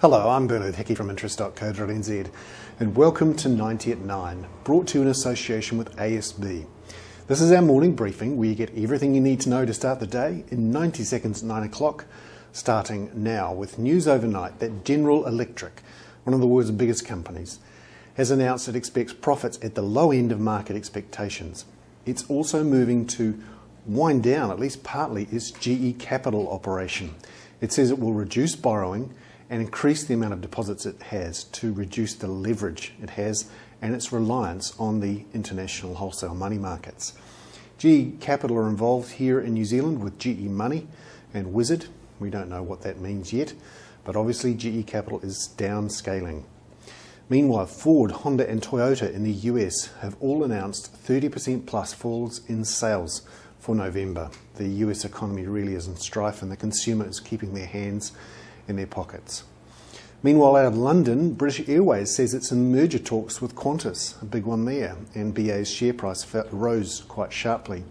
Hello, I'm Bernard Hickey from interest.co.nz and welcome to 90 at 9, brought to you in association with ASB. This is our morning briefing where you get everything you need to know to start the day in 90 seconds at 9 o'clock, starting now with news overnight that General Electric, one of the world's biggest companies, has announced it expects profits at the low end of market expectations. It's also moving to wind down, at least partly, its GE Capital operation. It says it will reduce borrowing and increase the amount of deposits it has to reduce the leverage it has and its reliance on the international wholesale money markets. GE Capital are involved here in New Zealand with GE Money and Wizard. We don't know what that means yet, but obviously GE Capital is downscaling. Meanwhile, Ford, Honda and Toyota in the US have all announced 30% plus falls in sales for November. The US economy really is in strife and the consumer is keeping their hands in their pockets. Meanwhile, out of London, British Airways says it's in merger talks with Qantas, a big one there, and BA's share price rose quite sharply.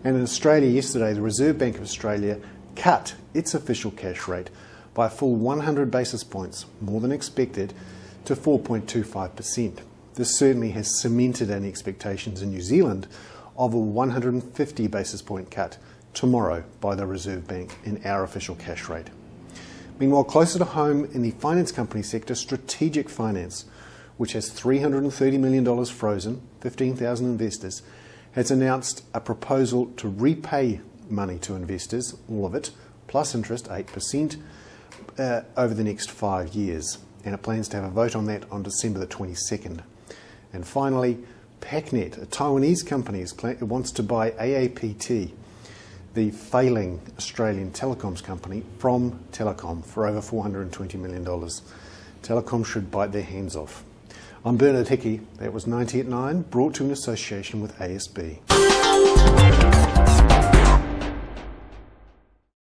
And in Australia yesterday, the Reserve Bank of Australia cut its official cash rate by a full 100 basis points, more than expected, to 4.25%. This certainly has cemented any expectations in New Zealand of a 150 basis point cut tomorrow by the Reserve Bank in our official cash rate. Meanwhile, closer to home in the finance company sector, Strategic Finance, which has $330 million frozen, 15,000 investors, has announced a proposal to repay money to investors, all of it, plus interest, 8%, over the next 5 years. And it plans to have a vote on that on December the 22nd. And finally, PACnet, a Taiwanese company, wants to buy AAPT, the failing Australian telecoms company, from Telecom for over $420 million. Telecom should bite their hands off. I'm Bernard Hickey. That was 90 at 9, brought to you in association with ASB.